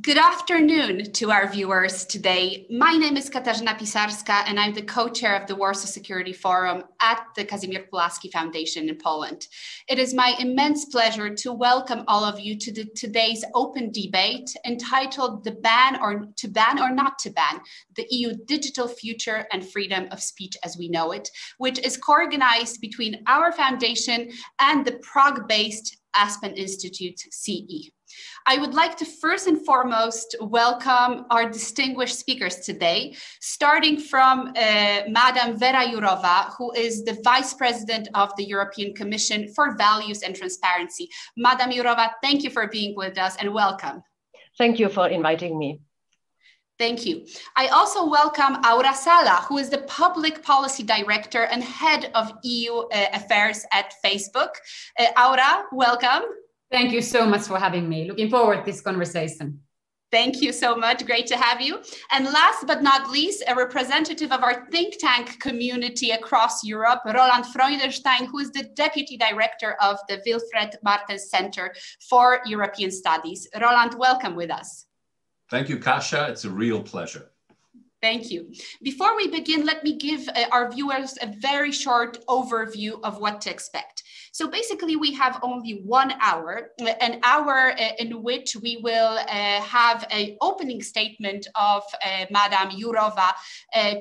Good afternoon to our viewers today. My name is Katarzyna Pisarska, and I'm the co-chair of the Warsaw Security Forum at the Pulaski Foundation in Poland. It is my immense pleasure to welcome all of you to today's open debate entitled "To Ban or Not to Ban: The EU Digital Future and Freedom of Speech as We Know It," which is co-organized between our foundation and the Prague-based Aspen Institute CE. I would like to first and foremost welcome our distinguished speakers today, starting from Madam Vera Jourova, who is the Vice President of the European Commission for Values and Transparency. Madam Jourova, thank you for being with us and welcome. Thank you for inviting me. Thank you. I also welcome Aura Sala, who is the Public Policy Director and Head of EU Affairs at Facebook. Aura, welcome. Thank you so much for having me. Looking forward to this conversation. Thank you so much. Great to have you. And last but not least, a representative of our think tank community across Europe, Roland Freudenstein, who is the Deputy Director of the Wilfried Martens Center for European Studies. Roland, welcome with us. Thank you, Kasia. It's a real pleasure. Thank you. Before we begin, let me give our viewers a very short overview of what to expect. So basically, we have only 1 hour, an hour in which we will have an opening statement of Madame Jourova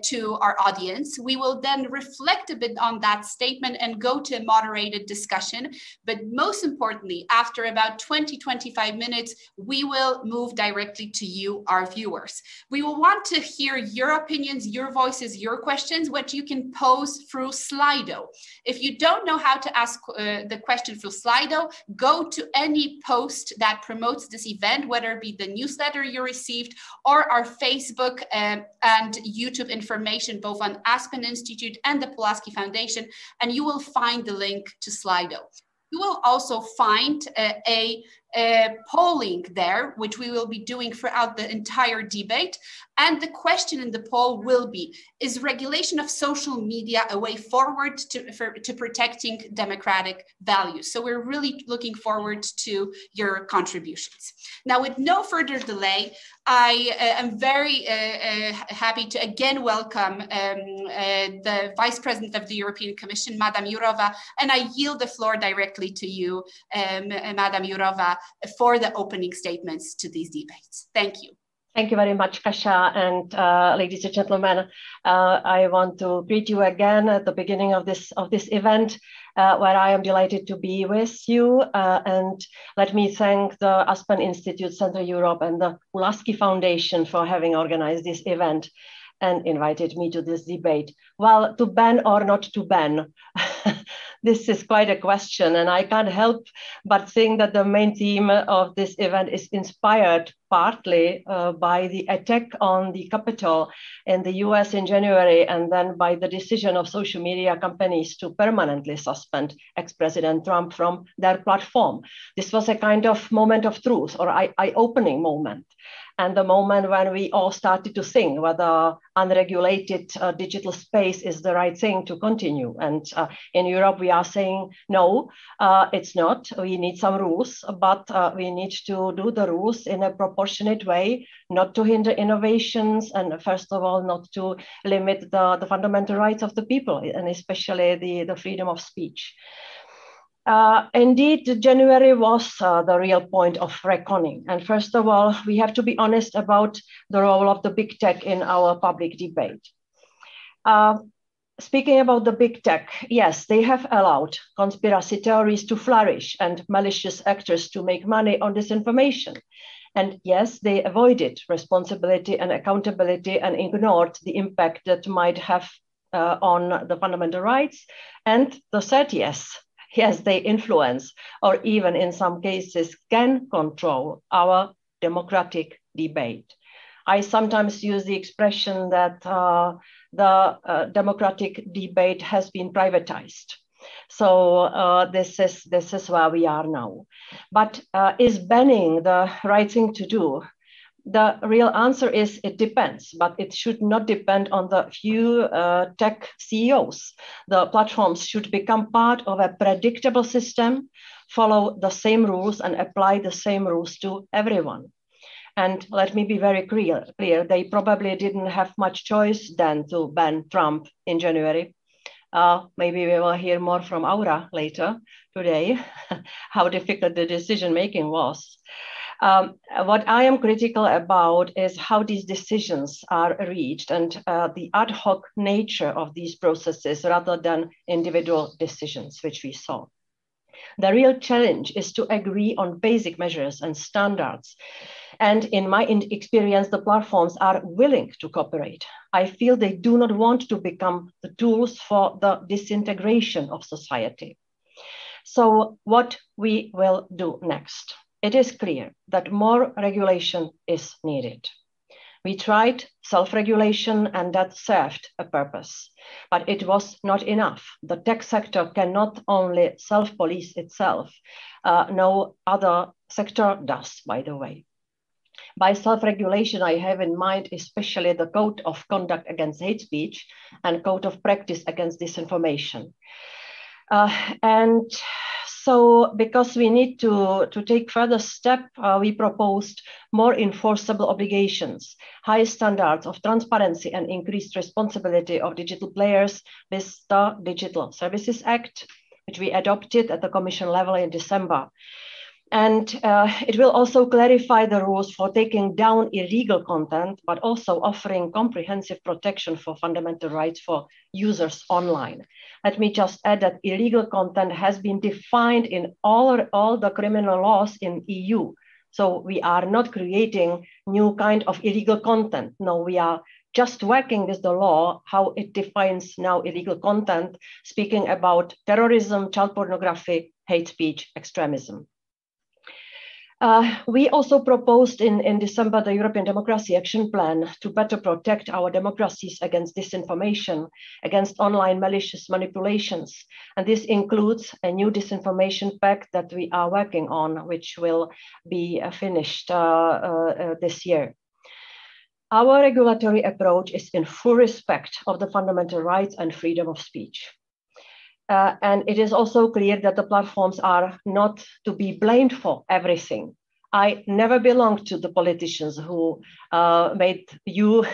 to our audience. We will then reflect a bit on that statement and go to a moderated discussion. But most importantly, after about 20-25 minutes, we will move directly to you, our viewers. We will want to hear your opinions, your voices, your questions, which you can pose through Slido. If you don't know how to ask the question through Slido, go to any post that promotes this event, whether it be the newsletter you received or our Facebook and YouTube information, both on Aspen Institute and the Pulaski Foundation, and you will find the link to Slido. You will also find a polling there, which we will be doing throughout the entire debate. And the question in the poll will be, is regulation of social media a way forward to protecting democratic values? So we're really looking forward to your contributions. Now, with no further delay, I am very happy to again welcome the Vice President of the European Commission, Madame Jourova, and I yield the floor directly to you, Madame Jourova, for the opening statements to these debates. Thank you. Thank you very much, Kasia, and ladies and gentlemen. I want to greet you again at the beginning of this event, where I am delighted to be with you. And let me thank the Aspen Institute, Central Europe, and the Pulaski Foundation for having organized this event and invited me to this debate. Well, to ban or not to ban, this is quite a question, and I can't help but think that the main theme of this event is inspired partly by the attack on the Capitol in the US in January, and then by the decision of social media companies to permanently suspend ex-President Trump from their platform. This was a kind of moment of truth, or eye-opening moment. And the moment when we all started to think whether unregulated digital space is the right thing to continue. And in Europe, we are saying, no, it's not. We need some rules, but we need to do the rules in a proportionate way, not to hinder innovations, and first of all, not to limit the fundamental rights of the people, and especially the freedom of speech. Indeed, January was the real point of reckoning. And first of all, we have to be honest about the role of the big tech in our public debate. Speaking about the big tech, yes, they have allowed conspiracy theories to flourish and malicious actors to make money on disinformation. And yes, they avoided responsibility and accountability and ignored the impact that might have on the fundamental rights. And the third, yes, they influence, or even in some cases can control our democratic debate. I sometimes use the expression that the democratic debate has been privatized. So this is where we are now. But is banning the right thing to do? The real answer is it depends, but it should not depend on the few tech CEOs. The platforms should become part of a predictable system, follow the same rules and apply the same rules to everyone. And let me be very clear, they probably didn't have much choice than to ban Trump in January. Maybe we will hear more from Aura later today, how difficult the decision-making was. What I am critical about is how these decisions are reached and the ad hoc nature of these processes rather than individual decisions, which we saw. The real challenge is to agree on basic measures and standards. And in my experience, the platforms are willing to cooperate. I feel they do not want to become the tools for the disintegration of society. So what we will do next? It is clear that more regulation is needed. We tried self-regulation and that served a purpose, but it was not enough. The tech sector cannot only self-police itself. No other sector does, by the way. By self-regulation, I have in mind especially the Code of Conduct Against Hate Speech and Code of Practice Against Disinformation. And so because we need to take further step, we proposed more enforceable obligations, high standards of transparency and increased responsibility of digital players with the Digital Services Act, which we adopted at the Commission level in December. And it will also clarify the rules for taking down illegal content, but also offering comprehensive protection for fundamental rights for users online. Let me just add that illegal content has been defined in all the criminal laws in EU. So we are not creating new kind of illegal content. No, we are just working with the law, how it defines now illegal content, speaking about terrorism, child pornography, hate speech, extremism. We also proposed in December the European Democracy Action Plan to better protect our democracies against disinformation, against online malicious manipulations. And this includes a new disinformation pact that we are working on, which will be finished this year. Our regulatory approach is in full respect of the fundamental rights and freedom of speech. And it is also clear that the platforms are not to be blamed for everything. I never belonged to the politicians who made you,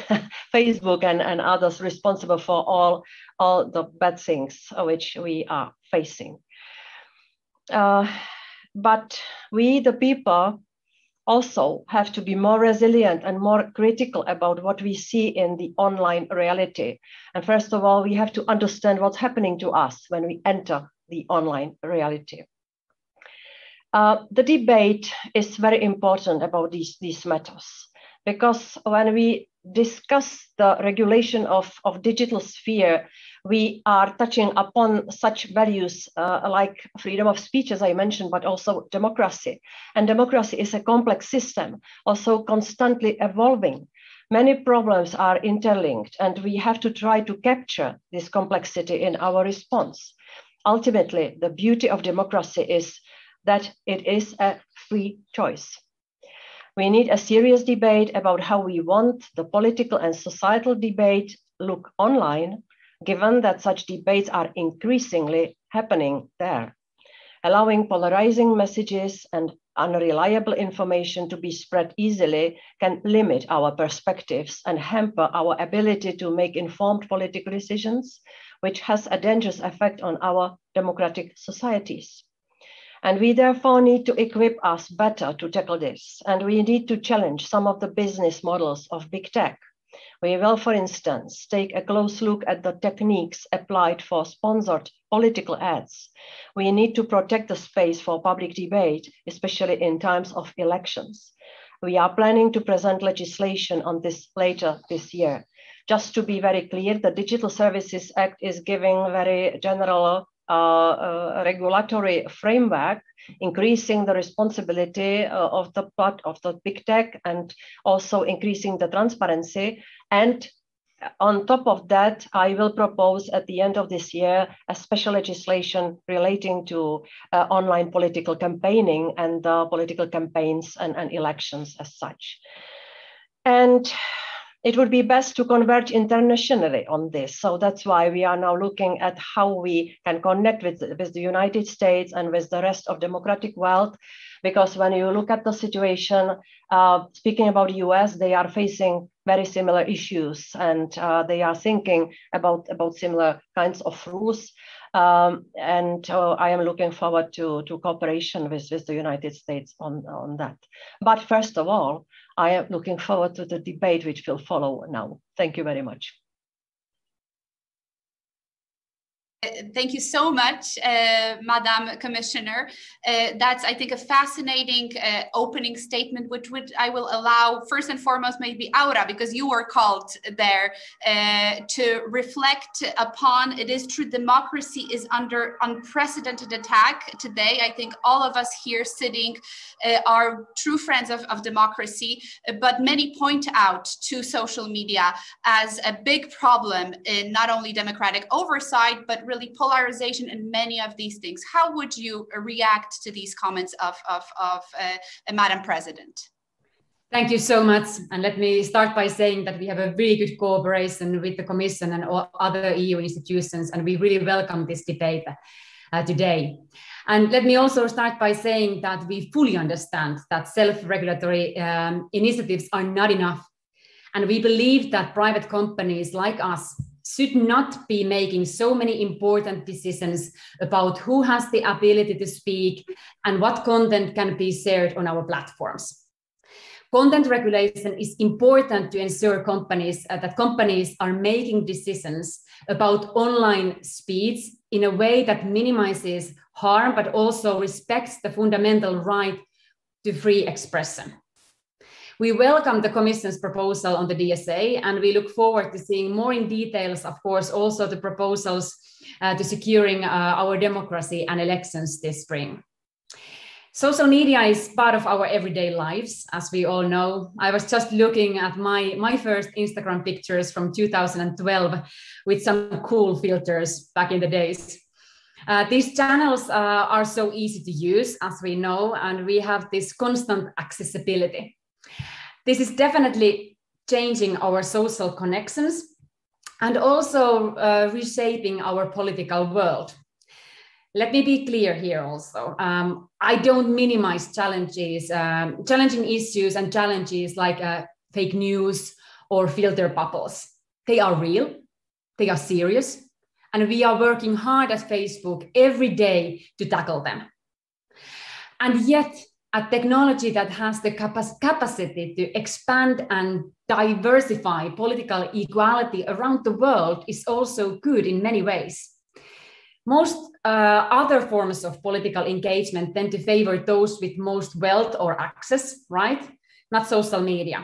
Facebook and others responsible for all the bad things which we are facing. But we, the people, also have to be more resilient and more critical about what we see in the online reality. And first of all, we have to understand what's happening to us when we enter the online reality. The debate is very important about these matters, because when we discuss the regulation of digital sphere, we are touching upon such values like freedom of speech, as I mentioned, but also democracy. And democracy is a complex system, also constantly evolving. Many problems are interlinked, and we have to try to capture this complexity in our response. Ultimately, the beauty of democracy is that it is a free choice. We need a serious debate about how we want the political and societal debate look online, given that such debates are increasingly happening there. Allowing polarizing messages and unreliable information to be spread easily can limit our perspectives and hamper our ability to make informed political decisions, which has a dangerous effect on our democratic societies. And we therefore need to equip us better to tackle this. And we need to challenge some of the business models of big tech. We will, for instance, take a close look at the techniques applied for sponsored political ads. We need to protect the space for public debate, especially in times of elections. We are planning to present legislation on this later this year. Just to be very clear, the Digital Services Act is giving very general regulatory framework, increasing the responsibility of the big tech and also increasing the transparency. And on top of that, I will propose at the end of this year a special legislation relating to online political campaigning and political campaigns and elections as such. And it would be best to converge internationally on this. So that's why we are now looking at how we can connect with the United States and with the rest of democratic world. Because when you look at the situation, speaking about the US, they are facing very similar issues, and they are thinking about similar kinds of rules. And I am looking forward to cooperation with the United States on that. But first of all, I am looking forward to the debate which will follow now. Thank you very much. Thank you so much, Madam Commissioner. That's, I think, a fascinating opening statement, which I will allow, first and foremost, maybe Aura, because you were called there, to reflect upon. It is true, democracy is under unprecedented attack today. I think all of us here sitting are true friends of democracy, but many point out to social media as a big problem in not only democratic oversight, but really polarization and many of these things. How would you react to these comments of Madam President? Thank you so much. And let me start by saying that we have a really good cooperation with the Commission and all other EU institutions, and we really welcome this debate today. And let me also start by saying that we fully understand that self-regulatory initiatives are not enough. And we believe that private companies like us should not be making so many important decisions about who has the ability to speak and what content can be shared on our platforms. Content regulation is important to ensure that companies are making decisions about online speech in a way that minimizes harm, but also respects the fundamental right to free expression. We welcome the Commission's proposal on the DSA, and we look forward to seeing more in details, of course, also the proposals to securing our democracy and elections this spring. Social media is part of our everyday lives, as we all know. I was just looking at my first Instagram pictures from 2012 with some cool filters back in the days. These channels are so easy to use, as we know, and we have this constant accessibility. This is definitely changing our social connections and also reshaping our political world. Let me be clear here also. I don't minimize challenging issues and challenges like fake news or filter bubbles. They are real, they are serious, and we are working hard at Facebook every day to tackle them. And yet, a technology that has the capacity to expand and diversify political equality around the world is also good in many ways. Most other forms of political engagement tend to favor those with most wealth or access, right? Not social media.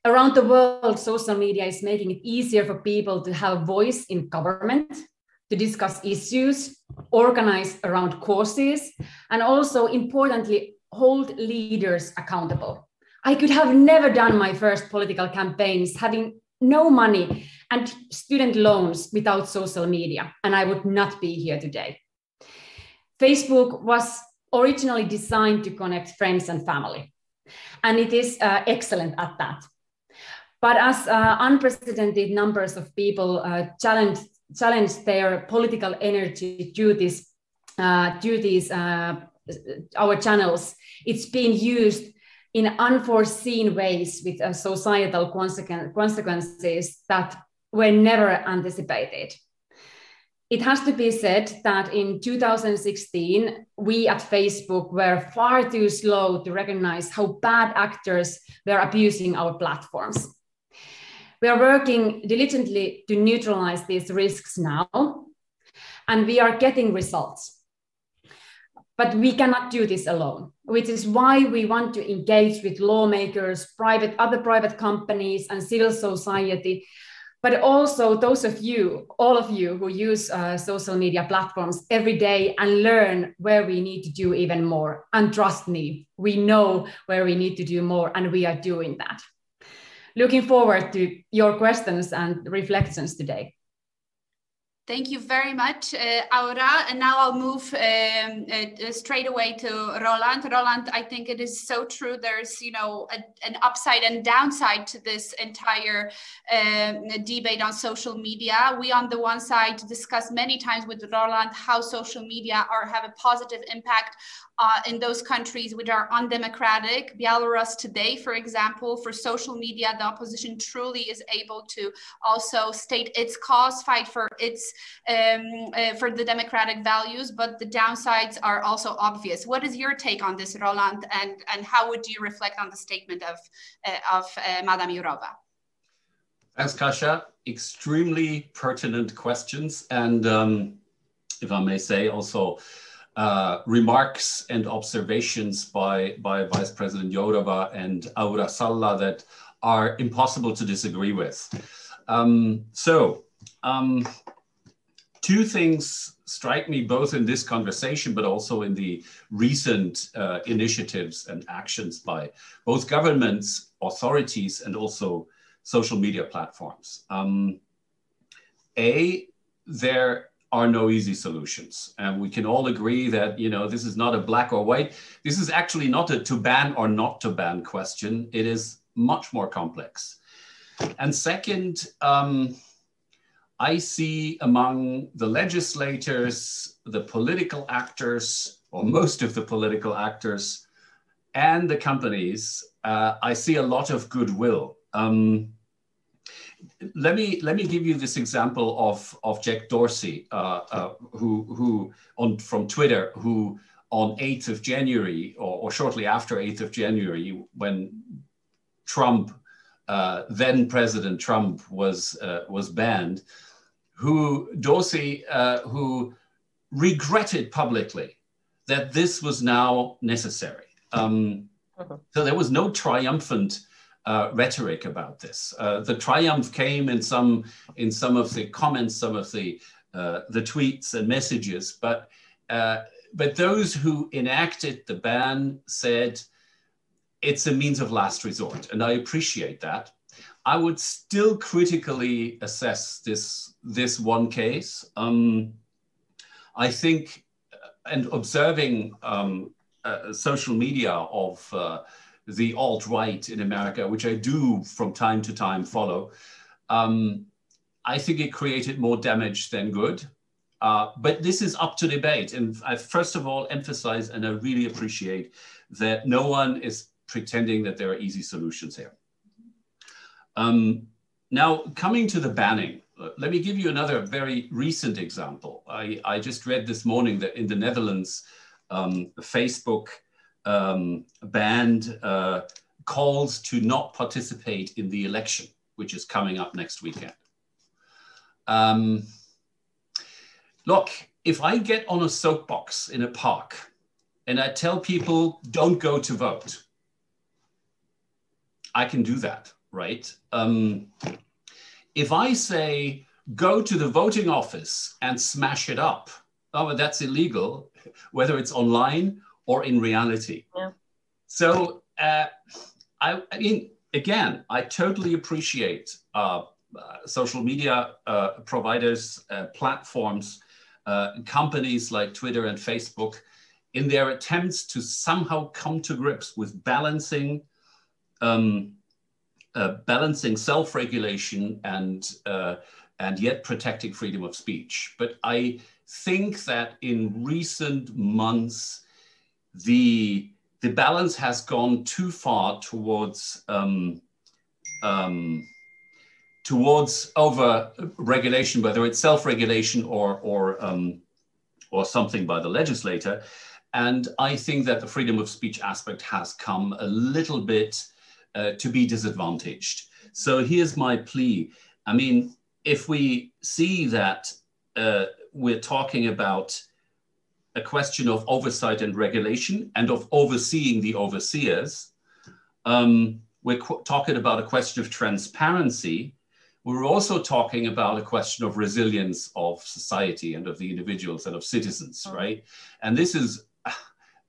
Around the world, social media is making it easier for people to have a voice in government, to discuss issues, organize around causes, and also, importantly, hold leaders accountable. I could have never done my first political campaigns having no money and student loans without social media, and I would not be here today. Facebook was originally designed to connect friends and family, and it is excellent at that. But as unprecedented numbers of people challenge their political energy through these our channels, it's being used in unforeseen ways with societal consequences that were never anticipated. It has to be said that in 2016, we at Facebook were far too slow to recognize how bad actors were abusing our platforms. We are working diligently to neutralize these risks now, and we are getting results. But we cannot do this alone, which is why we want to engage with lawmakers, other private companies, and civil society, but also those of you, all of you who use social media platforms every day and learn where we need to do even more. And trust me, we know where we need to do more, and we are doing that. Looking forward to your questions and reflections today. Thank you very much, Aura. And now I'll move straight away to Roland. Roland, I think it is so true. There's, an upside and downside to this entire debate on social media. We, on the one side, discussed many times with Roland how social media have a positive impact in those countries which are undemocratic. Belarus today, for example, for social media, the opposition truly is able to also state its cause, fight for its for the democratic values, but the downsides are also obvious. What is your take on this, Roland, and how would you reflect on the statement of Madame Jourova? Thanks, Kasia. Extremely pertinent questions, and if I may say, also remarks and observations by Vice President Jourova and Aura Salla that are impossible to disagree with. Two things strike me both in this conversation, but also in the recent initiatives and actions by both governments, authorities, and also social media platforms. There are no easy solutions. And we can all agree that, this is not a black or white. This is actually not a to ban or not to ban question. It is much more complex. And second, I see among the legislators, the political actors, or most of the political actors, and the companies, I see a lot of goodwill. Let me give you this example of Jack Dorsey, from Twitter, who on 8th of January, or shortly after 8th of January, when Trump, then President Trump was banned, Dorsey who regretted publicly that this was now necessary. So there was no triumphant rhetoric about this. The triumph came in some of the comments, some of the tweets and messages, but those who enacted the ban said it's a means of last resort, and I appreciate that. I would still critically assess this one case. I think, and observing social media of the alt-right in America, which I do from time to time follow, I think it created more damage than good. But this is up to debate. And I first of all emphasize, and I really appreciate that no one is pretending that there are easy solutions here. Now, coming to the banning, let me give you another very recent example. I just read this morning that in the Netherlands, Facebook banned calls to not participate in the election, which is coming up next weekend. Look, if I get on a soapbox in a park and I tell people don't go to vote, I can do that, right? If I say go to the voting office and smash it up, oh, that's illegal, whether it's online or in reality. Yeah. So I mean, again, I totally appreciate social media providers, platforms, companies like Twitter and Facebook in their attempts to somehow come to grips with balancing self-regulation and yet protecting freedom of speech. But I think that in recent months, the balance has gone too far towards over-regulation, whether it's self-regulation or something by the legislator. And I think that the freedom of speech aspect has come a little bit to be disadvantaged. So here's my plea. I mean, if we see that we're talking about a question of oversight and regulation and of overseeing the overseers, we're talking about a question of transparency. We're also talking about a question of resilience of society and of the individuals and of citizens, right? And this is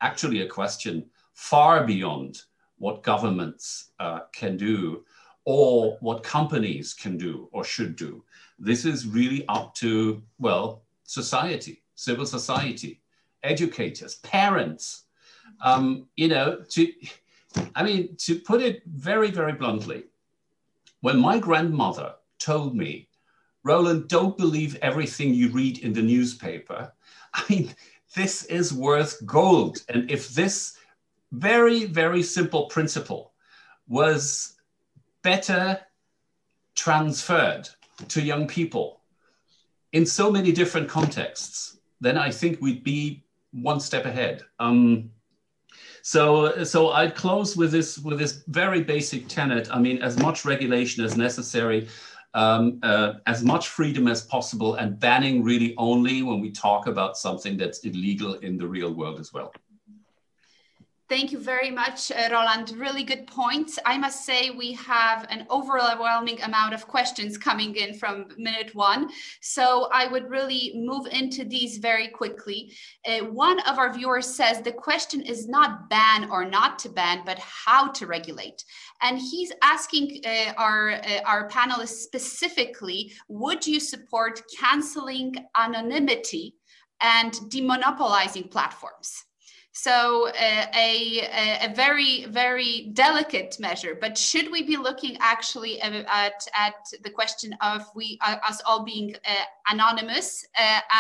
actually a question far beyond what governments can do, or what companies can do or should do. This is really up to, well, society, civil society, educators, parents. To put it very, very bluntly, when my grandmother told me, Roland, don't believe everything you read in the newspaper, I mean, this is worth gold. And if this very, very simple principle was better transferred to young people in so many different contexts, then I think we'd be one step ahead. So I'd close with this very basic tenet. I mean, as much regulation as necessary, as much freedom as possible, and banning really only when we talk about something that's illegal in the real world as well. Thank you very much, Roland. Really good points. I must say we have an overwhelming amount of questions coming in from minute one. So I would really move into these very quickly. One of our viewers says the question is not ban or not to ban, but how to regulate. And he's asking our panelists specifically, would you support canceling anonymity and demonopolizing platforms? So a very, very delicate measure, but should we be looking actually at the question of us all being anonymous,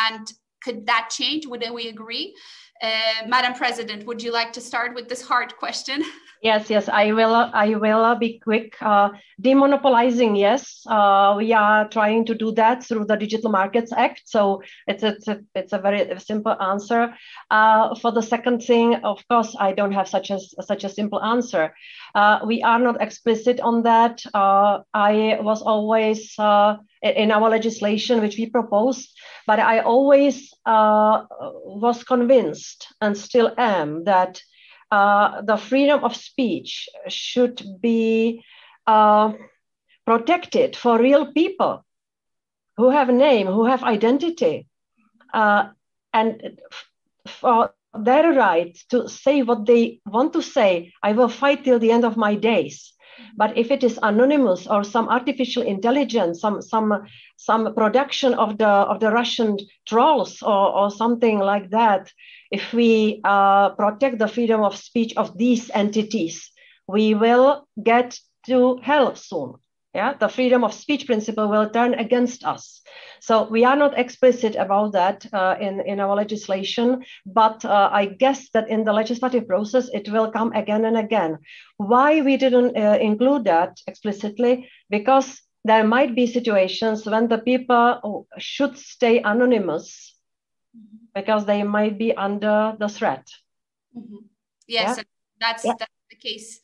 and could that change? Would we agree? Madam President, would you like to start with this hard question? Yes, I will be quick. Demonopolizing, yes, we are trying to do that through the Digital Markets Act. So it's a very simple answer. For the second thing, of course, I don't have such a simple answer. We are not explicit on that. I was always in our legislation, which we proposed, but I always was convinced and still am that the freedom of speech should be protected for real people who have a name, who have identity, and for their right to say what they want to say. I will fight till the end of my days. But if it is anonymous or some artificial intelligence, some production of the Russian trolls or something like that, if we protect the freedom of speech of these entities, we will get to hell soon. Yeah, the freedom of speech principle will turn against us. So we are not explicit about that in our legislation, but I guess that in the legislative process, it will come again and again. Why we didn't include that explicitly? Because there might be situations when the people should stay anonymous because they might be under the threat. Mm-hmm. Yes, yeah? That's the case.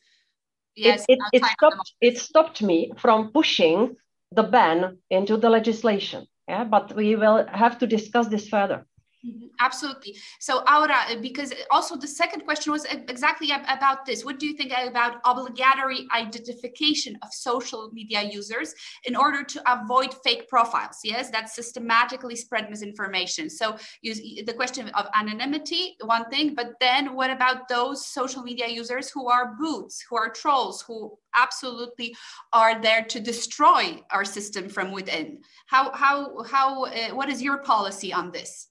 Yes, it stopped me from pushing the ban into the legislation. Yeah, but we will have to discuss this further. Mm-hmm. Absolutely. So Aura, because also the second question was exactly about this. What do you think about obligatory identification of social media users in order to avoid fake profiles? Yes, that systematically spread misinformation. So the question of anonymity, one thing, but then what about those social media users who are bots, who are trolls, who absolutely are there to destroy our system from within? What is your policy on this?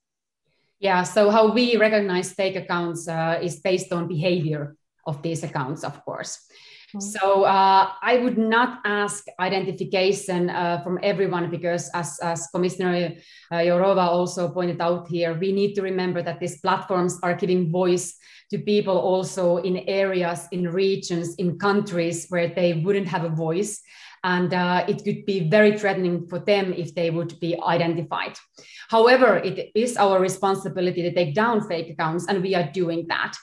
Yeah, so how we recognize fake accounts is based on behavior of these accounts, of course. Mm-hmm. So I would not ask identification from everyone because as Commissioner Jourova also pointed out here, we need to remember that these platforms are giving voice to people also in areas, in regions, in countries where they wouldn't have a voice. And it could be very threatening for them if they would be identified. However, it is our responsibility to take down fake accounts, and we are doing that.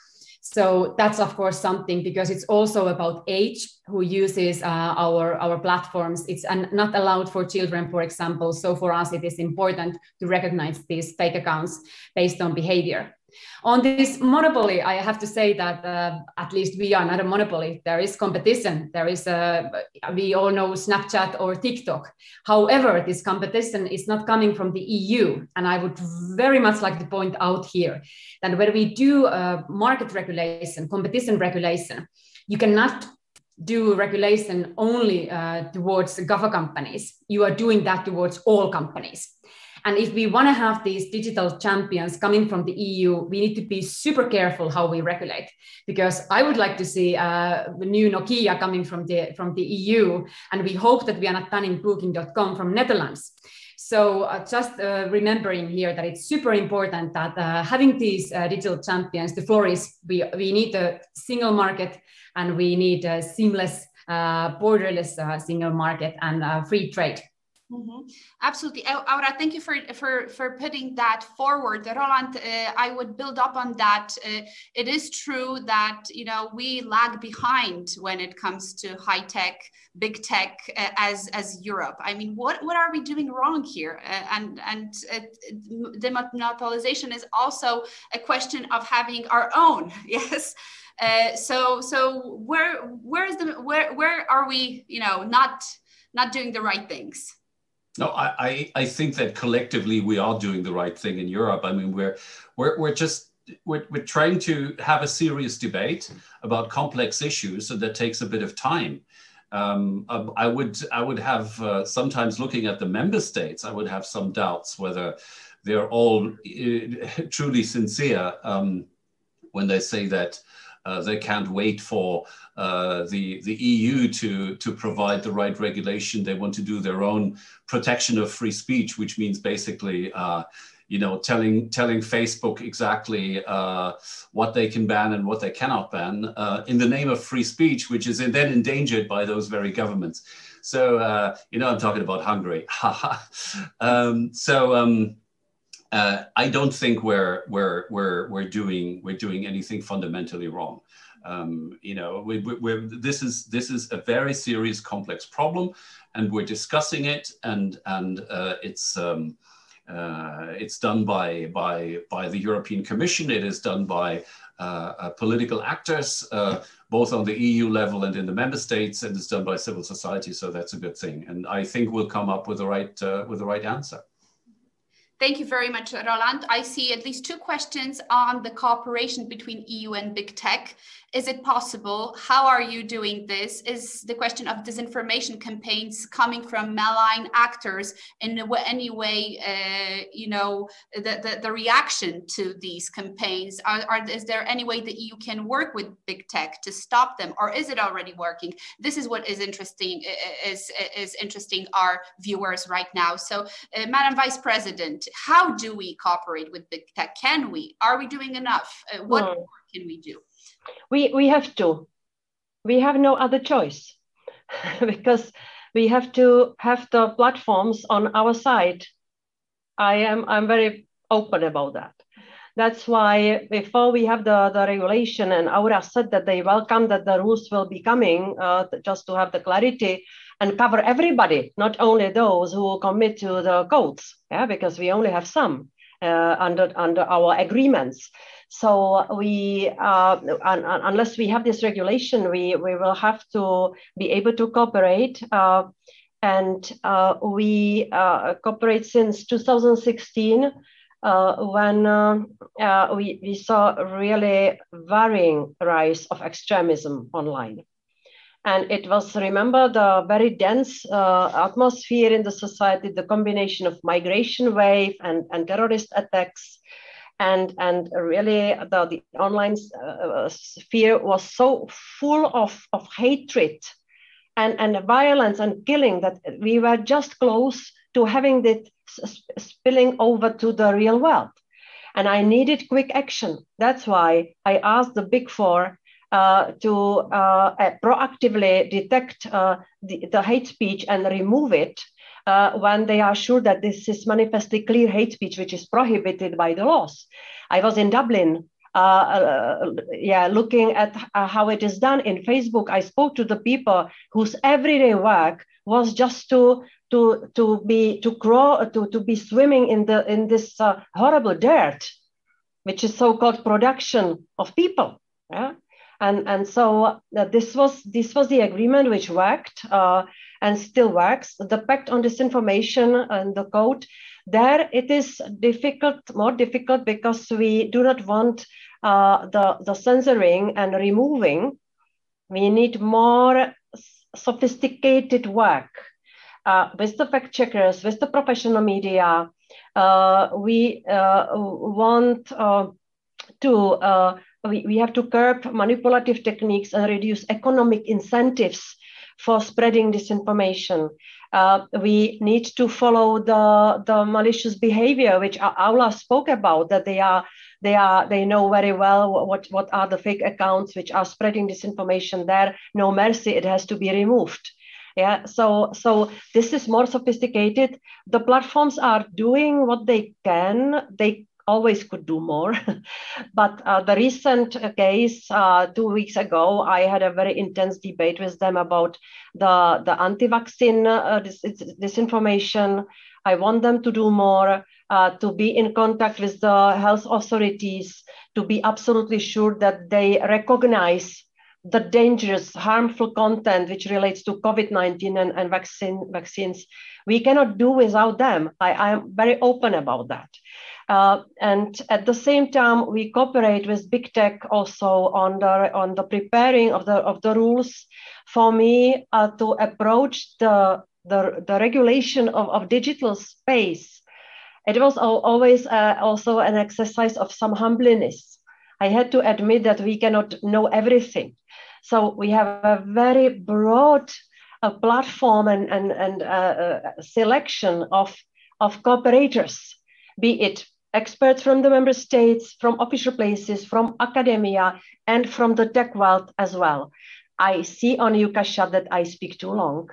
So that's, of course, something because it's also about age who uses our platforms. It's not allowed for children, for example. So for us, it is important to recognize these fake accounts based on behavior. On this monopoly, I have to say that at least we are not a monopoly. There is competition. There is we all know Snapchat or TikTok. However, this competition is not coming from the EU. And I would very much like to point out here that when we do market regulation, competition regulation, you cannot do regulation only towards GAFA companies. You are doing that towards all companies. And if we want to have these digital champions coming from the EU, we need to be super careful how we regulate, because I would like to see the new Nokia coming from the EU, and we hope that we are not banning Booking.com from Netherlands. So just remembering here that it's super important that having these digital champions to flourish, we need a single market, and we need a seamless, borderless single market and free trade. Mm-hmm. Absolutely. Aura, thank you for putting that forward. Roland, I would build up on that. It is true that, you know, we lag behind when it comes to high tech, big tech as Europe. I mean, what are we doing wrong here? And demonopolization is also a question of having our own. Yes. So where are we, you know, not doing the right things? No, I think that collectively we are doing the right thing in Europe. I mean, we're trying to have a serious debate about complex issues, and that takes a bit of time. I would have sometimes, looking at the member states, I would have some doubts whether they're all truly sincere when they say that they can't wait for the EU to provide the right regulation. They want to do their own protection of free speech, which means basically, you know, telling Facebook exactly what they can ban and what they cannot ban in the name of free speech, which is then endangered by those very governments. So, you know, I'm talking about Hungary. I don't think we're doing anything fundamentally wrong. You know, this is a very serious, complex problem, and we're discussing it, and it's done by the European Commission. It is done by political actors, both on the EU level and in the member states, and it's done by civil society. So that's a good thing, and I think we'll come up with the right answer. Thank you very much, Roland. I see at least two questions on the cooperation between EU and big tech. Is it possible? How are you doing this? Is the question of disinformation campaigns coming from malign actors in any way, you know, the reaction to these campaigns? Is there any way the EU can work with big tech to stop them, or is it already working? This is what is interesting, is interesting our viewers right now. So, Madam Vice President, how do we cooperate with big tech? Can we? Are we doing enough? What more can we do? We have to. We have no other choice because we have to have the platforms on our side. I'm very open about that. That's why before we have the regulation, and Aura said that they welcome that the rules will be coming, just to have the clarity and cover everybody, not only those who commit to the codes, yeah, because we only have some under our agreements. So we, unless we have this regulation, we will have to be able to cooperate. And we cooperate since 2016, when we saw a really varying rise of extremism online. And it was, remember, the very dense atmosphere in the society, the combination of migration wave and terrorist attacks. And really the online sphere was so full of hatred and violence and killing that we were just close to having it spilling over to the real world. And I needed quick action. That's why I asked the Big Four to proactively detect the hate speech and remove it when they are sure that this is manifestly clear hate speech, which is prohibited by the laws. I was in Dublin, looking at how it is done in Facebook. I spoke to the people whose everyday work was just to be swimming in this horrible dirt, which is so-called production of people. Yeah. And so this was the agreement which worked and still works. The Pact on Disinformation and the code, there it is more difficult because we do not want the censoring and removing We need more sophisticated work with the fact checkers, with the professional media. We want we have to curb manipulative techniques and reduce economic incentives for spreading disinformation. We need to follow the malicious behavior, which Aula spoke about, that they know very well what are the fake accounts which are spreading disinformation there. No mercy, it has to be removed. Yeah, so this is more sophisticated. The platforms are doing what they can. They always could do more. But the recent case 2 weeks ago, I had a very intense debate with them about the anti-vaccine disinformation. I want them to do more, to be in contact with the health authorities, to be absolutely sure that they recognize the dangerous, harmful content which relates to COVID-19 and vaccines. We cannot do without them. I am very open about that. And at the same time, we cooperate with big tech also on the preparing of the rules. For me, to approach the regulation of digital space, it was always also an exercise of some humbleness. I had to admit that we cannot know everything. So we have a very broad platform and selection of cooperators, be it experts from the member states, from official places, from academia, and from the tech world as well. I see on you, Kasia, that I speak too long.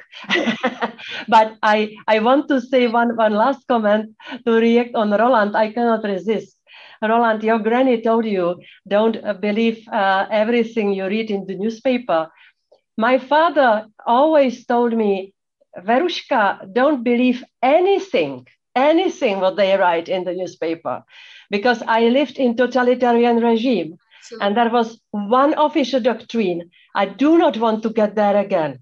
But I want to say one last comment to react on Roland. I cannot resist. Roland, your granny told you, don't believe everything you read in the newspaper. My father always told me, Verushka, don't believe anything what they write in the newspaper, because I lived in totalitarian regime. Absolutely. And there was one official doctrine. I do not want to get there again.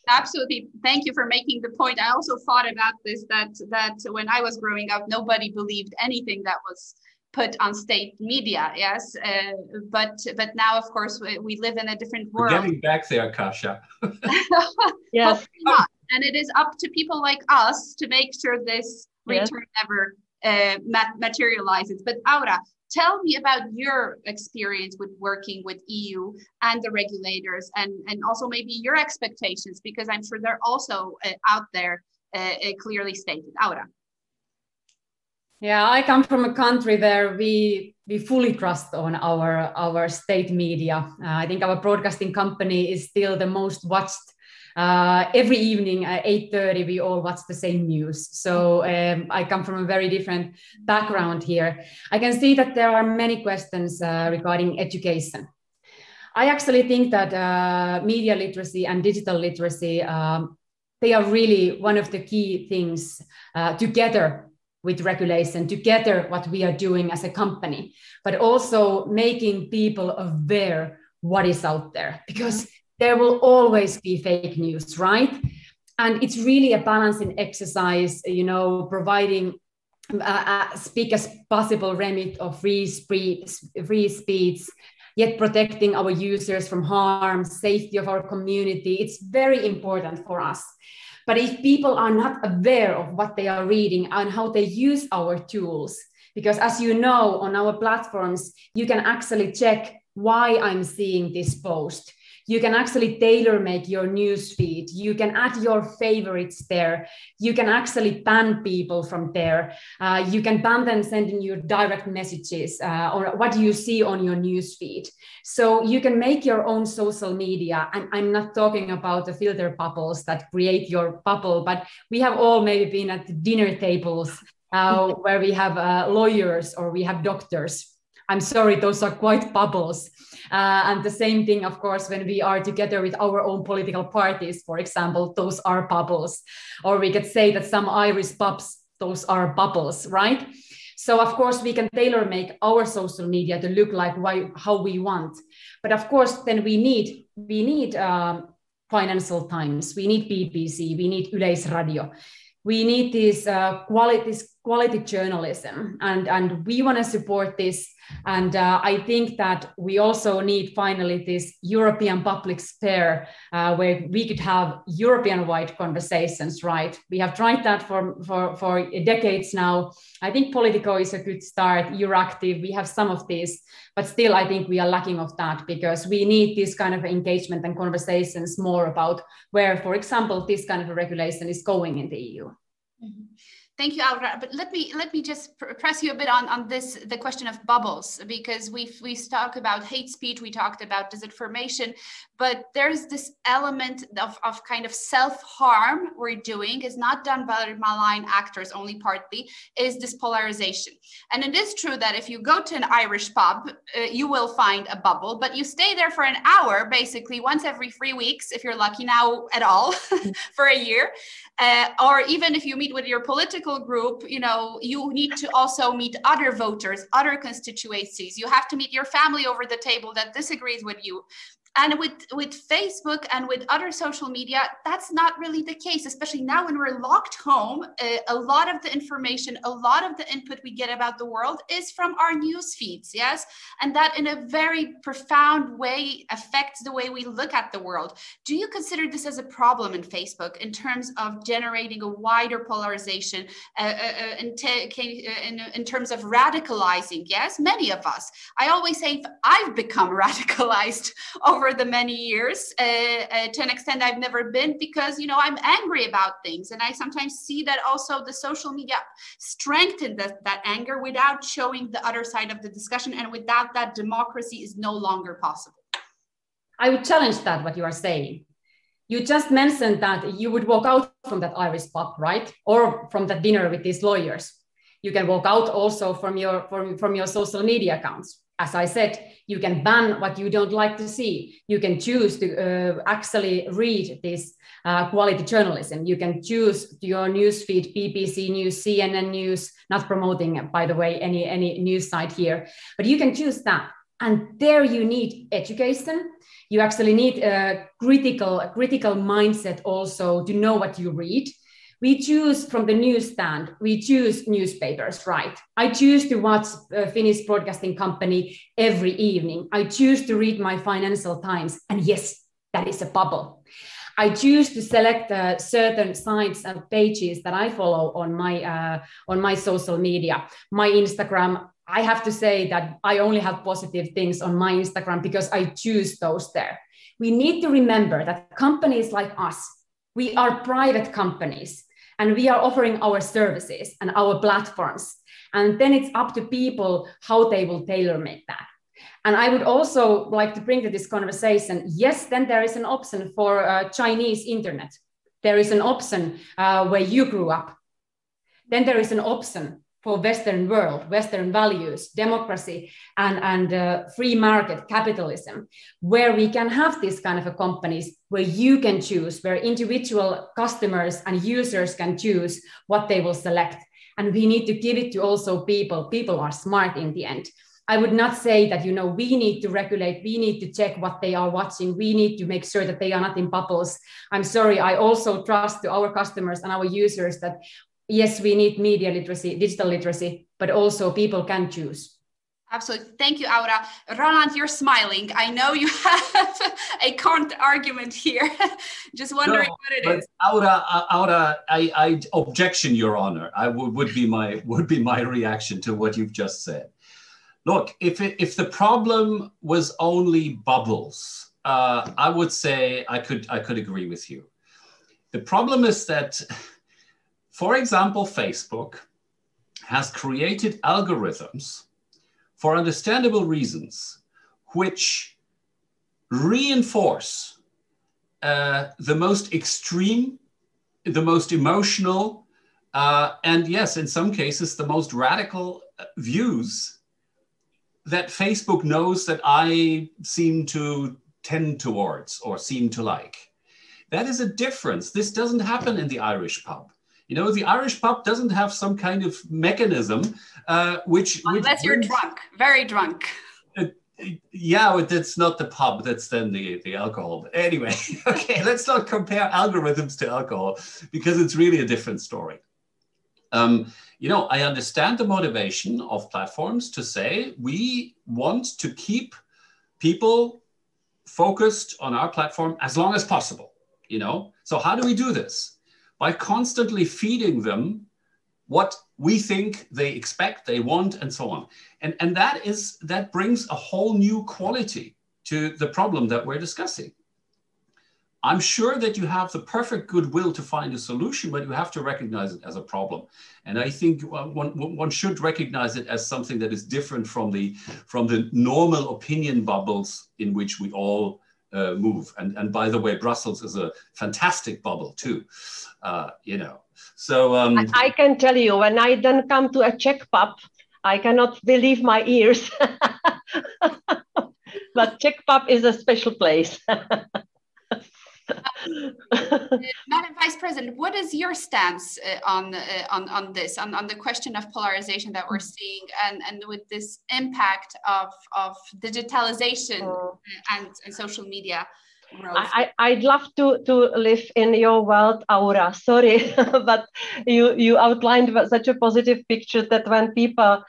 Absolutely. Thank you for making the point. I also thought about this, that when I was growing up, nobody believed anything that was put on state media. Yes. But now, of course, we live in a different world. We're getting back there, Kasia. Yes. Not. And it is up to people like us to make sure this return never materializes. But Aura, tell me about your experience with working with EU and the regulators, and also maybe your expectations, because I'm sure they're also out there clearly stated. Aura. Yeah, I come from a country where we fully trust on our state media. I think our broadcasting company is still the most watched. Every evening at 8:30, we all watch the same news. So I come from a very different background here. I can see that there are many questions regarding education. I actually think that media literacy and digital literacy, they are really one of the key things together with regulation, together what we are doing as a company, but also making people aware what is out there, because there will always be fake news, right? And it's really a balancing exercise, providing as big as possible remit of free speech, yet protecting our users from harm, safety of our community. It's very important for us. But if people are not aware of what they are reading and how they use our tools, because as you know, on our platforms, you can actually check why I'm seeing this post. You can actually tailor make your news feed. You can add your favorites there. You can actually ban people from there. You can ban them sending you direct messages or what you see on your news feed. So you can make your own social media. And I'm not talking about the filter bubbles that create your bubble, but we have all maybe been at the dinner tables where we have lawyers or we have doctors. I'm sorry, those are quite bubbles. And the same thing, of course, when we are together with our own political parties, for example, those are bubbles. Or we could say that some Irish pubs, those are bubbles, right? So, of course, we can tailor make our social media to look like how we want. But of course, then we need Financial Times, we need BBC, we need Yleisradio. We need these quality journalism, and we want to support this. And I think that we also need finally this European public sphere where we could have European-wide conversations, right? We have tried that for decades now. I think Politico is a good start, Euractiv, we have some of these, but still I think we are lacking of that, because we need this kind of engagement and conversations more about where, for example, this kind of a regulation is going in the EU. Mm-hmm. Thank you, Aura. But let me just press you a bit on this, the question of bubbles, because we talked about hate speech, we talked about disinformation, but there's this element of kind of self-harm we're doing, is not done by malign actors only partly, is this polarization. And it is true that if you go to an Irish pub, you will find a bubble, but you stay there for an hour, basically once every 3 weeks, if you're lucky now at all, for a year. Or even if you meet with your political group, you know, you need to also meet other voters, other constituencies. You have to meet your family over the table that disagrees with you. And with Facebook and with other social media, that's not really the case, especially now when we're locked home. A lot of the information, a lot of the input we get about the world is from our news feeds, yes? And that in a very profound way affects the way we look at the world. Do you consider this as a problem in Facebook in terms of generating a wider polarization, in terms of radicalizing? Yes, many of us. I always say I've become radicalized over the many years, to an extent I've never been, because, you know, I'm angry about things. And I sometimes see that also the social media strengthen that anger without showing the other side of the discussion. And without that, democracy is no longer possible. I would challenge that, what you are saying. You just mentioned that you would walk out from that Irish pub, right? Or from that dinner with these lawyers. You can walk out also from your social media accounts. As I said, you can ban what you don't like to see. You can choose to actually read this quality journalism. You can choose your newsfeed, BBC News, CNN News, not promoting, by the way, any news site here, but you can choose that. And there you need education. You actually need a critical mindset also to know what you read. We choose from the newsstand, we choose newspapers, right? I choose to watch a Finnish broadcasting company every evening. I choose to read my Financial Times. And yes, that is a bubble. I choose to select certain sites and pages that I follow on my social media. My Instagram, I have to say that I only have positive things on my Instagram because I choose those there. We need to remember that companies like us, we are private companies. And we are offering our services and our platforms. And then it's up to people how they will tailor-make that. And I would also like to bring to this conversation, yes, then there is an option for Chinese internet. There is an option where you grew up. Then there is an option for Western world, Western values, democracy, and free market capitalism, where we can have this kind of a companies where you can choose, where individual customers and users can choose what they will select. And we need to give it to also people. People are smart in the end. I would not say that, you know, we need to regulate, we need to check what they are watching, we need to make sure that they are not in bubbles. I'm sorry, I also trust to our customers and our users that yes, we need media literacy, digital literacy, but also people can choose. Absolutely. Thank you, Aura. Roland, you're smiling. I know you have a counter argument here. Just wondering what it is. Aura, I objection, Your Honor. Would be my reaction to what you've just said. Look, if the problem was only bubbles, I would say I could agree with you. The problem is that, for example, Facebook has created algorithms for understandable reasons which reinforce the most extreme, the most emotional, and yes, in some cases, the most radical views that Facebook knows that I seem to tend towards or seem to like. That is a difference. This doesn't happen in the Irish pub. You know, the Irish pub doesn't have some kind of mechanism which unless you're drunk, very drunk. Yeah, that's not the pub, that's then the alcohol. But anyway, okay, let's not compare algorithms to alcohol because it's really a different story. I understand the motivation of platforms to say we want to keep people focused on our platform as long as possible. So how do we do this? By constantly feeding them what we think they expect, they want, and so on. And that brings a whole new quality to the problem that we're discussing. I'm sure that you have the perfect goodwill to find a solution, but you have to recognize it as a problem. And I think one should recognize it as something that is different from the normal opinion bubbles in which we all move. And by the way, Brussels is a fantastic bubble too, So I can tell you, when I then come to a Czech pub, I cannot believe my ears. But Czech pub is a special place. Madam Vice President, what is your stance on this, on the question of polarization that we're seeing, and with this impact of digitalization and social media growth? I'd love to live in your world, Aura. Sorry, but you outlined such a positive picture that when people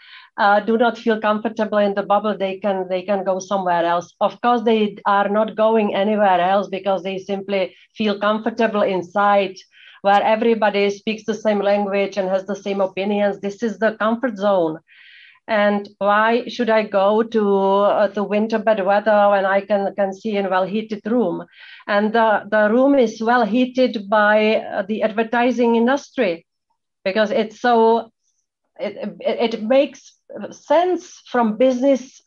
do not feel comfortable in the bubble, they can go somewhere else. Of course, they are not going anywhere else because they simply feel comfortable inside, where everybody speaks the same language and has the same opinions. This is the comfort zone. And why should I go to the winter bad weather when I can see in well-heated room? And the room is well heated by the advertising industry, because it's so it makes sense from business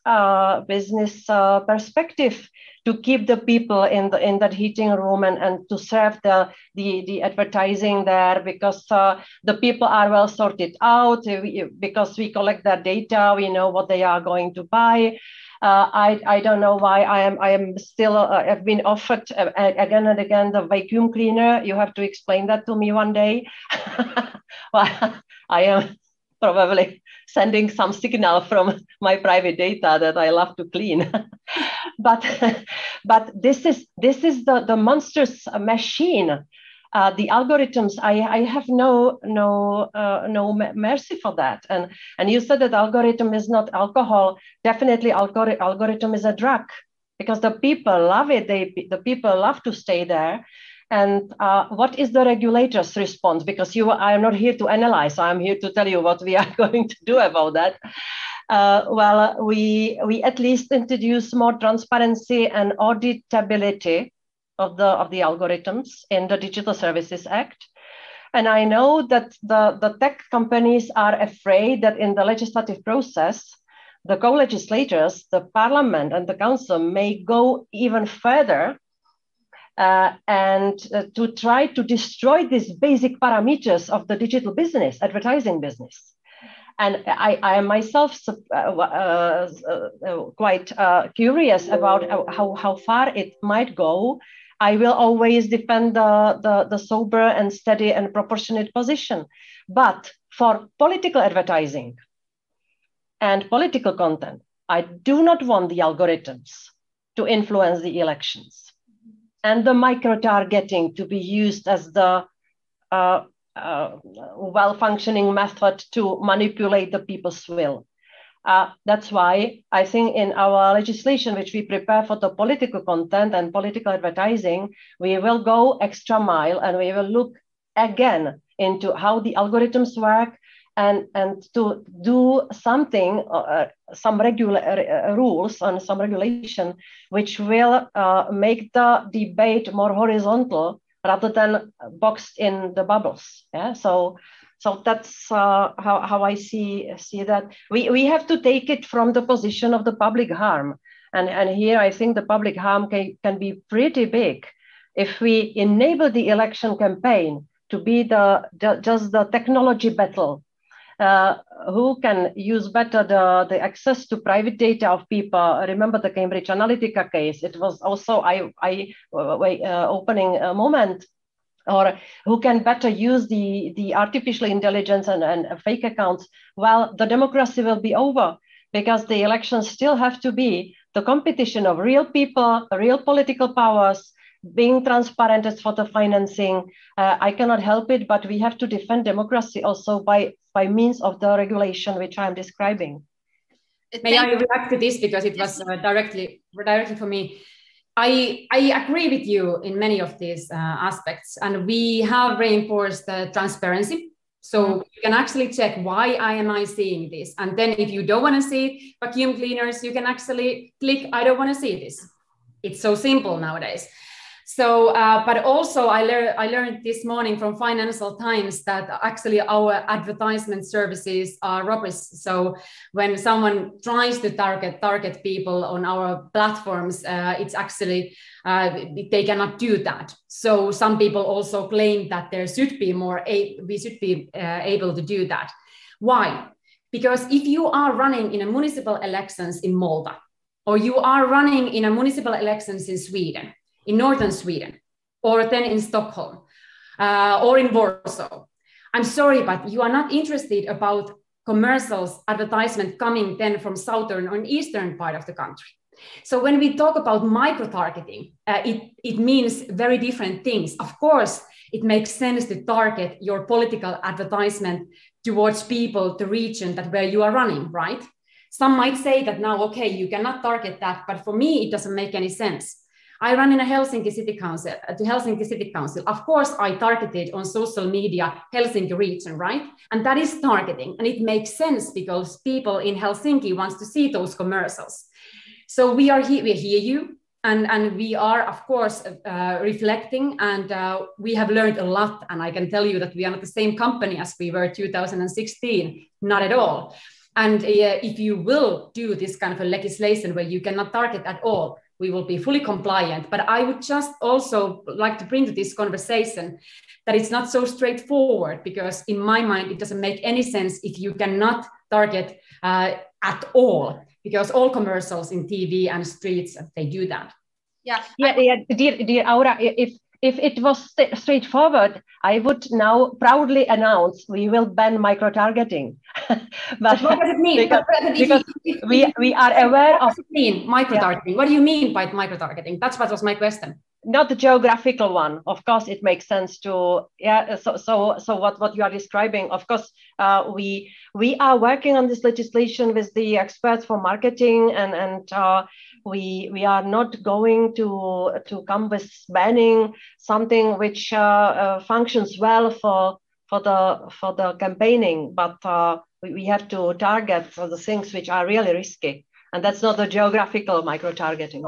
perspective to keep the people in that heating room and to serve the advertising there, because the people are well sorted out, because we collect their data, we know what they are going to buy. I don't know why I am still I've been offered again and again the vacuum cleaner. You have to explain that to me one day. Well, I am probably sending some signal from my private data that I love to clean. but this is the monstrous machine. The algorithms, I have no mercy for that. And you said that algorithm is not alcohol. Definitely algorithm is a drug, because the people love it. The people love to stay there. And what is the regulator's response? Because I am not here to analyze, I'm here to tell you what we are going to do about that. Well, we at least introduce more transparency and auditability of the algorithms in the Digital Services Act. And I know that the tech companies are afraid that in the legislative process, the co-legislators, the Parliament and the Council may go even further and to try to destroy these basic parameters of the digital business, advertising business. And I am myself quite curious about how far it might go. I will always defend the sober and steady and proportionate position. But for political advertising and political content, I do not want the algorithms to influence the elections and the micro-targeting to be used as the well-functioning method to manipulate the people's will. That's why I think in our legislation, which we prepare for the political content and political advertising, we will go extra mile and we will look again into how the algorithms work and to do something, some rules and some regulation, which will make the debate more horizontal rather than boxed in the bubbles. Yeah, so that's how I see that. We have to take it from the position of the public harm, and here I think the public harm can be pretty big if we enable the election campaign to be just the technology battle. Who can use better the access to private data of people? Remember the Cambridge Analytica case? It was also opening moment. Or who can better use the artificial intelligence and fake accounts? Well, the democracy will be over, because the elections still have to be the competition of real people, real political powers, being transparent as for the financing. I cannot help it, but we have to defend democracy also by means of the regulation which I'm describing. May I react to this because it was directly for me. I agree with you in many of these aspects, and we have reinforced the transparency. So you can actually check why am I seeing this, and then if you don't want to see vacuum cleaners, you can actually click I don't want to see this. It's so simple nowadays. So, but also I learned this morning from Financial Times that actually our advertisement services are robust. So when someone tries to target people on our platforms, it's actually, they cannot do that. So some people also claim that there should be we should be able to do that. Why? Because if you are running in a municipal elections in Malta, or you are running in a municipal elections in Sweden, in northern Sweden, or then in Stockholm, or in Warsaw. I'm sorry, but you are not interested about commercials, advertisement coming then from southern or eastern part of the country. So when we talk about micro-targeting, it means very different things. Of course, it makes sense to target your political advertisement towards people, the region that where you are running, right? Some might say that now, okay, you cannot target that, but for me, it doesn't make any sense. I run in a Helsinki City Council, the Helsinki City Council. Of course, I targeted on social media Helsinki region, right? And that is targeting. And it makes sense because people in Helsinki want to see those commercials. So we are here, we hear you. And we are, of course, reflecting, and we have learned a lot. And I can tell you that we are not the same company as we were 2016, not at all. And if you will do this kind of a legislation where you cannot target at all, we will be fully compliant. But I would just also like to bring to this conversation that it's not so straightforward, because in my mind, it doesn't make any sense if you cannot target at all, because all commercials in TV and streets, they do that. Yeah. Dear Aura, if it was straightforward, I would now proudly announce we will ban micro-targeting. But what does it mean? Because we are aware of... What does it mean, micro-targeting? Yeah. What do you mean by micro-targeting? That's what was my question. Not the geographical one. Of course, it makes sense to... Yeah, so what you are describing, of course, we are working on this legislation with the experts for marketing, and we are not going to come with banning something which functions well for the campaigning, but we have to target for the things which are really risky, and that's not the geographical micro-targeting.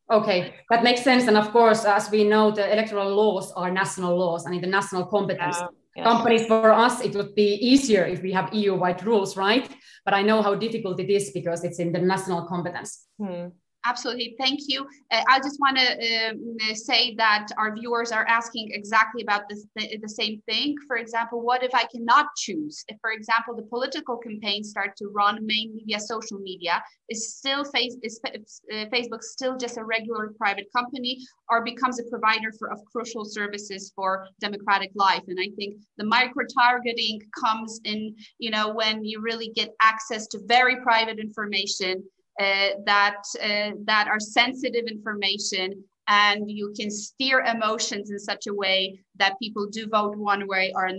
Okay, that makes sense. And of course, as we know, the electoral laws are national laws and in the national competence. Yes. Companies, for us, it would be easier if we have EU-wide rules, right? But I know how difficult it is because it's in the national competence. Absolutely. Thank you. I just want to say that our viewers are asking exactly about the same thing. For example, what if I cannot choose? If, for example, the political campaigns start to run mainly via social media, is Facebook still just a regular private company, or becomes a provider of crucial services for democratic life? And I think the micro-targeting comes in, when you really get access to very private information, that are sensitive information, and you can steer emotions in such a way that people do vote one way or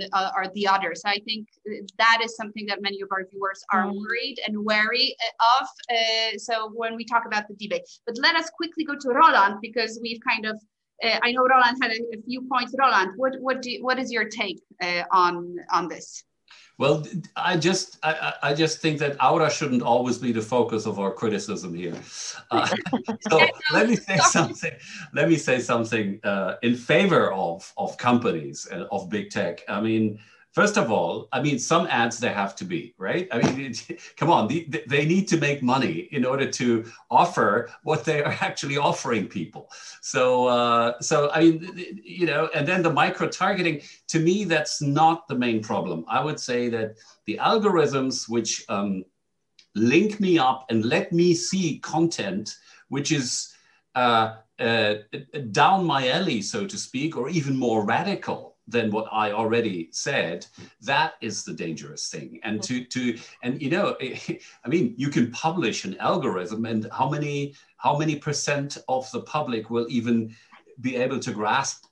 the other. So I think that is something that many of our viewers are worried and wary of. So when we talk about the debate, but let us quickly go to Roland, because we've kind of, I know Roland had a few points. Roland, what is your take on this? Well, I just think that Aura shouldn't always be the focus of our criticism here. So let me say something in favor of companies and of big tech. I mean, first of all, some ads there have to be, right? I mean, come on, they need to make money in order to offer what they are actually offering people. So I mean, and then the micro-targeting, to me, that's not the main problem. I would say that the algorithms which link me up and let me see content which is down my alley, so to speak, or even more radical than what I already said, that is the dangerous thing. And you can publish an algorithm, and how many percent of the public will even be able to grasp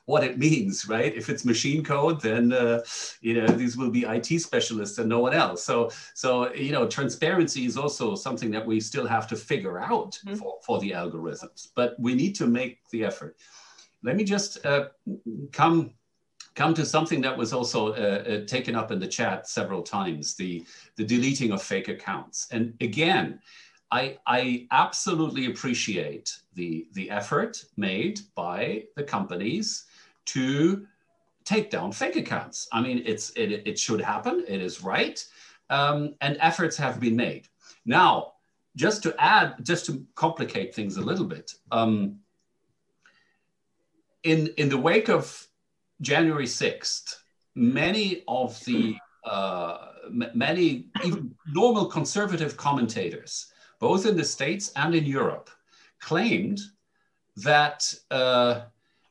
what it means, right? If it's machine code, then these will be IT specialists and no one else. So transparency is also something that we still have to figure out for the algorithms, but we need to make the effort. Let me just come to something that was also taken up in the chat several times, the deleting of fake accounts. And again, I absolutely appreciate the effort made by the companies to take down fake accounts. I mean, it should happen, it is right, and efforts have been made. Now, just to complicate things a little bit, in the wake of January 6th, many of the even normal conservative commentators, both in the States and in Europe, claimed that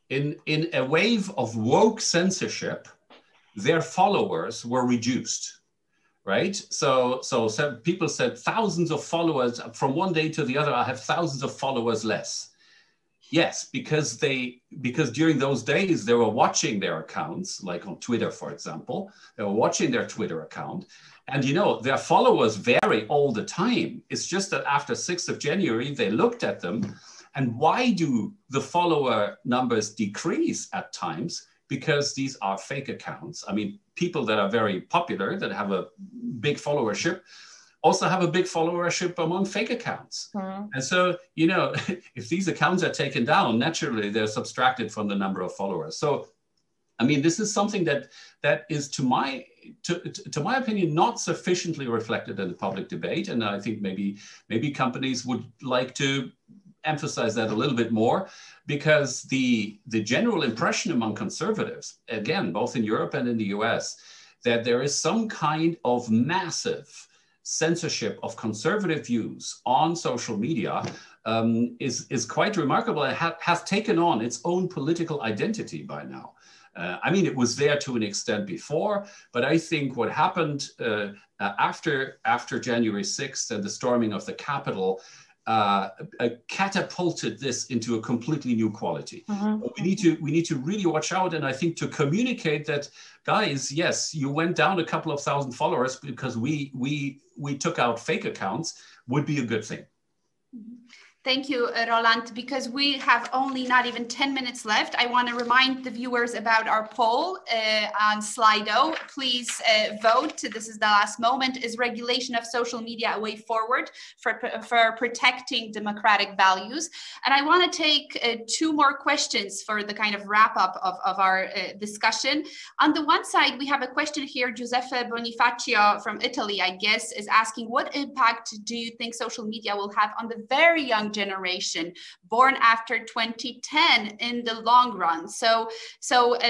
in a wave of woke censorship, their followers were reduced, right? So some people said thousands of followers from one day to the other. I have thousands of followers less. Yes, because during those days they were watching their accounts, like on Twitter, for example, they were watching their Twitter account, and their followers vary all the time. It's just that after 6th of January, they looked at them, and why do the follower numbers decrease at times? Because these are fake accounts. I mean, people that are very popular, that have a big followership, also have a big followership among fake accounts. And so, if these accounts are taken down, naturally they're subtracted from the number of followers. So, I mean, this is something that is, to my opinion, not sufficiently reflected in the public debate. And I think maybe companies would like to emphasize that a little bit more, because the general impression among conservatives, again, both in Europe and in the US, that there is some kind of massive censorship of conservative views on social media is quite remarkable, and has taken on its own political identity by now. I mean, it was there to an extent before, but I think what happened after January 6th and the storming of the Capitol catapulted this into a completely new quality. We need to really watch out, and I think to communicate that, guys, yes, you went down a couple of thousand followers because we took out fake accounts, would be a good thing. Thank you, Roland. Because we have only not even 10 minutes left, I want to remind the viewers about our poll on Slido. Please vote. This is the last moment. Is regulation of social media a way forward for protecting democratic values? And I want to take two more questions for the kind of wrap up of our discussion. On the one side, we have a question here. Giuseppe Bonifacio from Italy, I guess, is asking, what impact do you think social media will have on the very young generation born after 2010 in the long run? So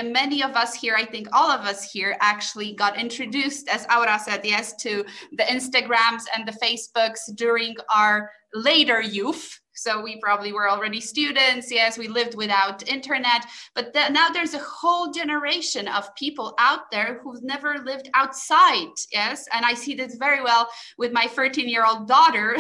many of us here, I think all of us here, actually got introduced, as Aura said, yes, to the Instagrams and the Facebooks during our later youth. So we probably were already students. Yes, we lived without internet, but now there's a whole generation of people out there who've never lived outside. Yes, and I see this very well with my 13-year-old daughter,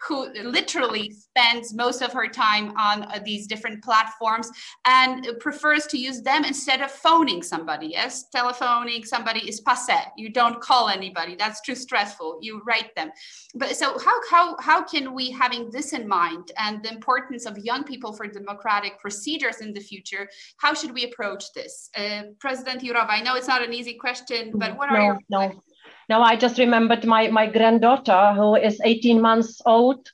who literally spends most of her time on these different platforms and prefers to use them instead of phoning somebody. Yes, telephoning somebody is passé. You don't call anybody. That's too stressful. You write them. But so how can we, having this in mind, and the importance of young people for democratic procedures in the future, how should we approach this? President Jourova, I know it's not an easy question, but what are your... No, I just remembered my granddaughter, who is 18 months old,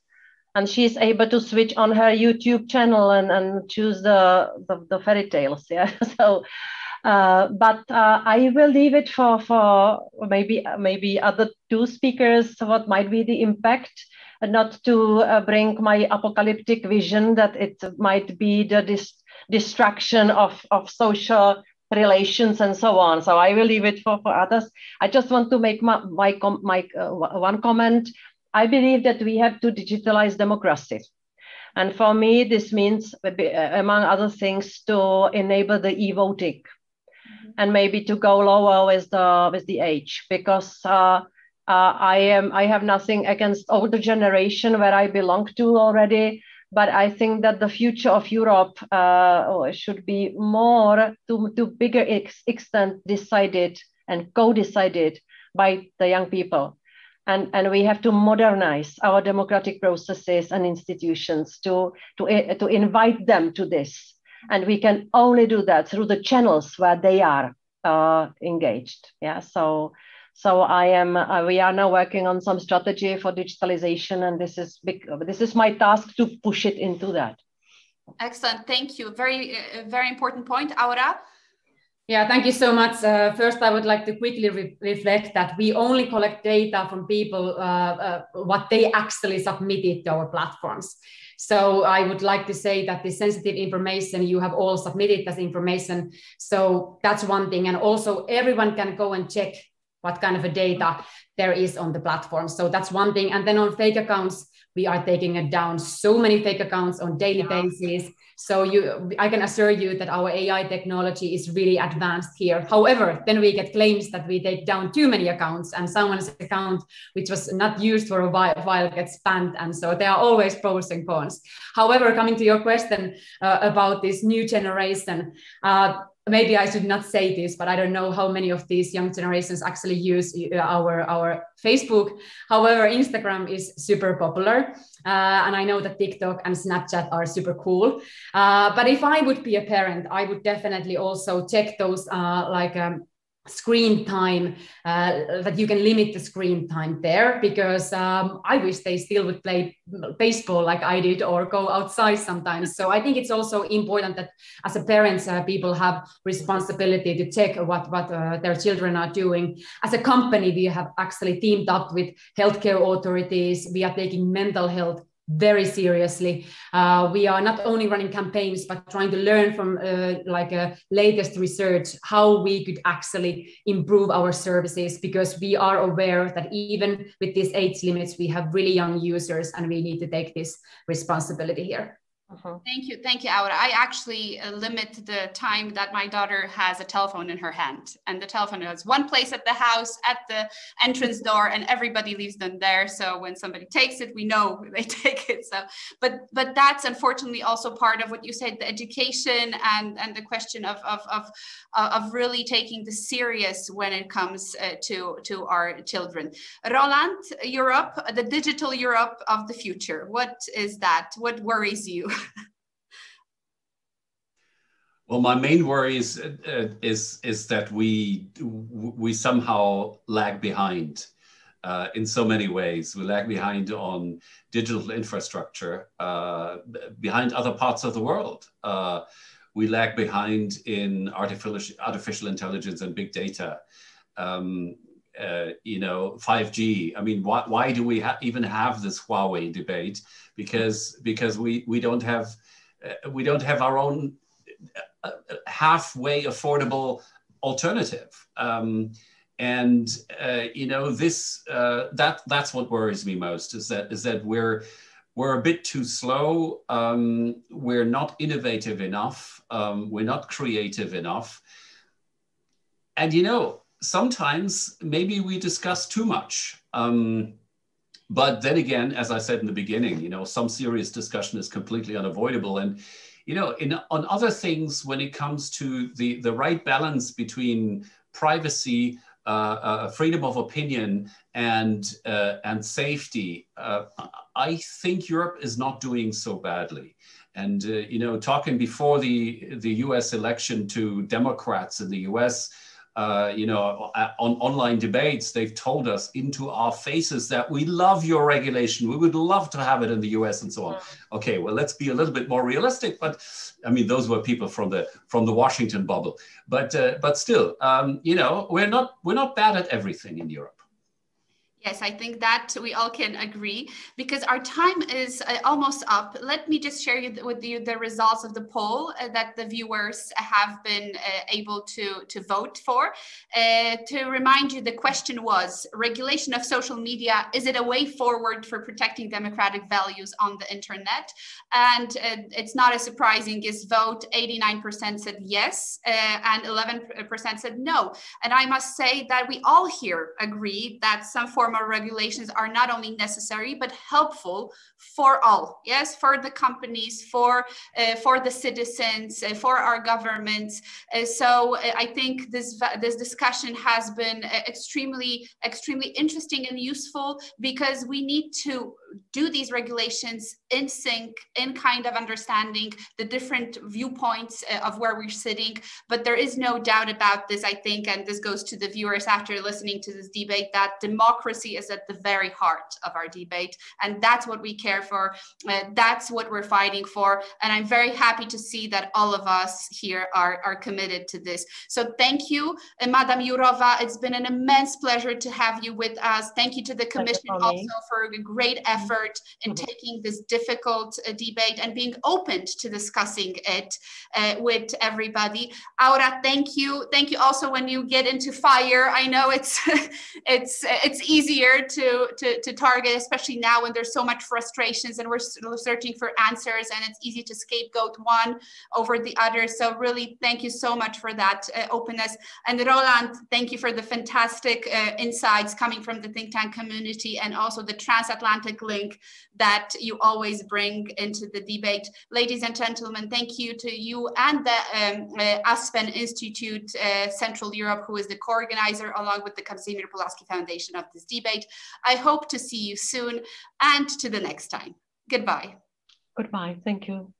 and she's able to switch on her YouTube channel and choose the fairy tales. Yeah, so but I will leave it for maybe other two speakers. What might be the impact? Not to bring my apocalyptic vision that it might be the destruction of social relations and so on. So I will leave it for others. I just want to make my one comment. I believe that we have to digitalize democracy. And for me, this means, among other things, to enable the e-voting and maybe to go lower with the age, because I have nothing against older generation where I belong to already, But I think that the future of Europe should be more to bigger extent decided and co-decided by the young people. And we have to modernize our democratic processes and institutions to invite them to this. And we can only do that through the channels where they are engaged. Yeah. So we are now working on some strategy for digitalization, and this is my task to push it into that. Excellent, thank you. Very important point, Aura. Yeah, thank you so much. First, I would like to quickly reflect that we only collect data from people, what they actually submitted to our platforms. So I would like to say that the sensitive information you have all submitted as information. So that's one thing. And also everyone can go and check what kind of a data there is on the platform. So that's one thing. And then on fake accounts, we are taking it down. So many fake accounts on daily basis. So I can assure you that our AI technology is really advanced here. However, then we get claims that we take down too many accounts, and someone's account, which was not used for a while, gets banned. And so there are always pros and cons. However, coming to your question about this new generation, maybe I should not say this, but I don't know how many of these young generations actually use our Facebook. However, Instagram is super popular. And I know that TikTok and Snapchat are super cool. But if I would be a parent, I would definitely also check those screen time, that you can limit the screen time there, because I wish they still would play baseball like I did, or go outside sometimes. So I think it's also important that as a parents, people have responsibility to check what their children are doing. As a company, we have actually teamed up with healthcare authorities. We are taking mental health very seriously. We are not only running campaigns, but trying to learn from latest research how we could actually improve our services, because we are aware that even with these age limits, we have really young users, and we need to take this responsibility here. Thank you, Aura. I actually limit the time that my daughter has a telephone in her hand, and the telephone is one place at the house, at the entrance door, and everybody leaves them there. So when somebody takes it, we know they take it. So, but that's unfortunately also part of what you said, the education and the question of really taking this serious when it comes to our children. Roland, Europe, the digital Europe of the future. What is that? What worries you? Well, my main worry is that we somehow lag behind in so many ways. We lag behind on digital infrastructure, behind other parts of the world. We lag behind in artificial intelligence and big data. 5G. I mean, why do we even have this Huawei debate? Because we don't have our own halfway affordable alternative. That's what worries me most, is that we're a bit too slow. We're not innovative enough. We're not creative enough. And sometimes maybe we discuss too much. But then again, as I said in the beginning, some serious discussion is completely unavoidable. And on other things, when it comes to the right balance between privacy, freedom of opinion, and safety, I think Europe is not doing so badly. And talking before the U.S. election to Democrats in the U.S., on online debates, they've told us into our faces that we love your regulation. We would love to have it in the US and so on. Okay, well, let's be a little bit more realistic. But I mean, those were people from the Washington bubble. But still, we're not bad at everything in Europe. Yes, I think that we all can agree, because our time is almost up. Let me just share with you the results of the poll that the viewers have been able to vote for. To remind you, the question was, regulation of social media, is it a way forward for protecting democratic values on the internet? And it's not as surprising as vote. 89% said yes, and 11% said no. And I must say that we all here agree that some form formal regulations are not only necessary, but helpful for all, yes, for the companies, for the citizens, for our governments. So I think this discussion has been extremely interesting and useful, because we need to do these regulations in sync, in kind of understanding the different viewpoints of where we're sitting. But there is no doubt about this, I think, and this goes to the viewers after listening to this debate, that democracy is at the very heart of our debate, and that's what we care for. That's what we're fighting for, and I'm very happy to see that all of us here are committed to this. So thank you, Madam Jourova. It's been an immense pleasure to have you with us. Thank you to the Commission also for a great effort in taking this difficult debate and being open to discussing it with everybody. Aura, thank you. Thank you also when you get into fire. I know it's it's easier to target, especially now when there's so much frustrations and we're searching for answers, and it's easy to scapegoat one over the other. So really, thank you so much for that openness. And Roland, thank you for the fantastic insights coming from the think tank community, and also the transatlantic link that you always bring into the debate. Ladies and gentlemen, thank you to you and the Aspen Institute Central Europe, who is the co-organizer, along with the Katarzyna Pulaski Foundation, of this debate. I hope to see you soon, and to the next time. Goodbye. Goodbye. Thank you.